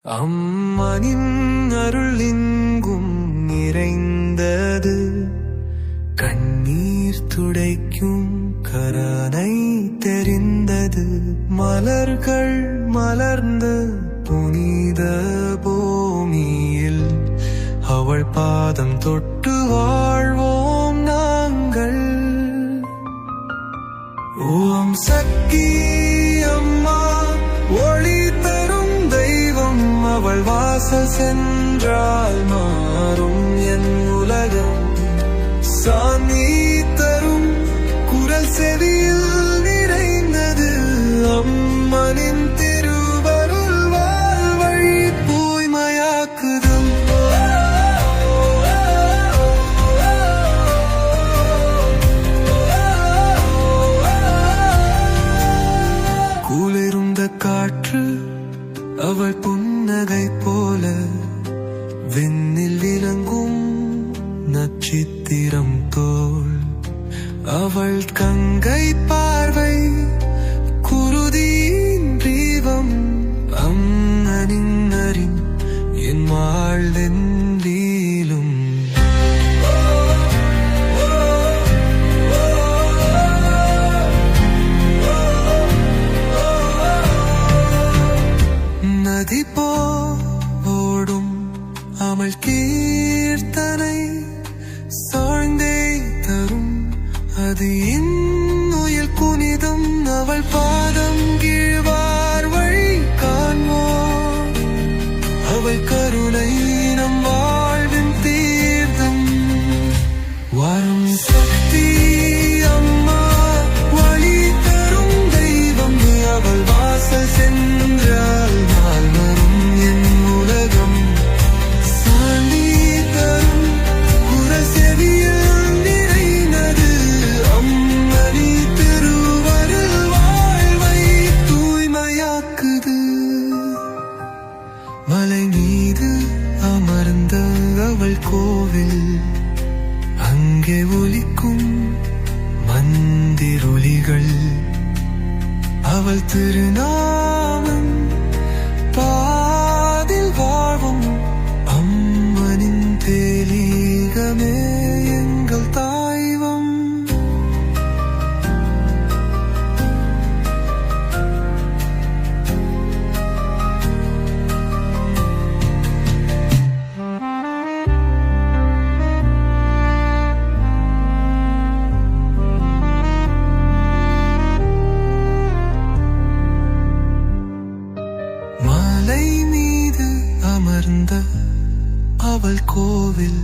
அம்மனின் அருளிங்கும் நிறைந்தது, கண்ணீர் துடைக்கும் கரனை தெரிந்தது. மலர்கள் மலர்ந்த புனித பூமியில் அவள் பாதம் தொட்டு வாழ்வோம் நாங்கள். ஓம் சக்தி அம்மா, ஒளி தரும் தெய்வம், அவள் வாசல் சென்றால் மாறும் என் உலகம். சாந்தி தரும் குரல் செவியில் நிறைந்தது, அம்மனின் திருவருள் வாழ்வை தூய்மையாக்குது. குளிர்ந்த காற்று அவள் புன்னகை போல, விண்ணில் இறங்கும் நட்சத்திரம் தோள். அவள் கங்கை பார்வை குருதியின் தீபம், அம்மனின் அறின் என் வாழ்வென்றிலும். நதி போடும் அவள் கீர்த்தனை சாய்ந்தே தரும், அது இன்னுயிர் புனிதம். அவள் பாதம் கீழ்வார் வழி காண்போம், அவள் கருணை நம் வாழ்வின் தீர்த்தம். வரும் சக்தி அம்மா, வழி தரும் தெய்வம், அவள் வாசல் சென்றால் வரும் என் உலகம். சாந்தி தரும் குரல் செவியில் நிறைந்தது, அம்மனி திருவருள் வாழ்வை தூய்மையாக்குது. மலை மீது அமர்ந்த அவள் கோவில், அங்கே ஒலிக்கும் மந்திரொலிகள். அவள் திருநாமம் பாதில் வாழ்வும், அம்மனின் தெளிகமே எங்கள் தாய்வம். மலை மீது அமர்ந்த அவள் கோவில்,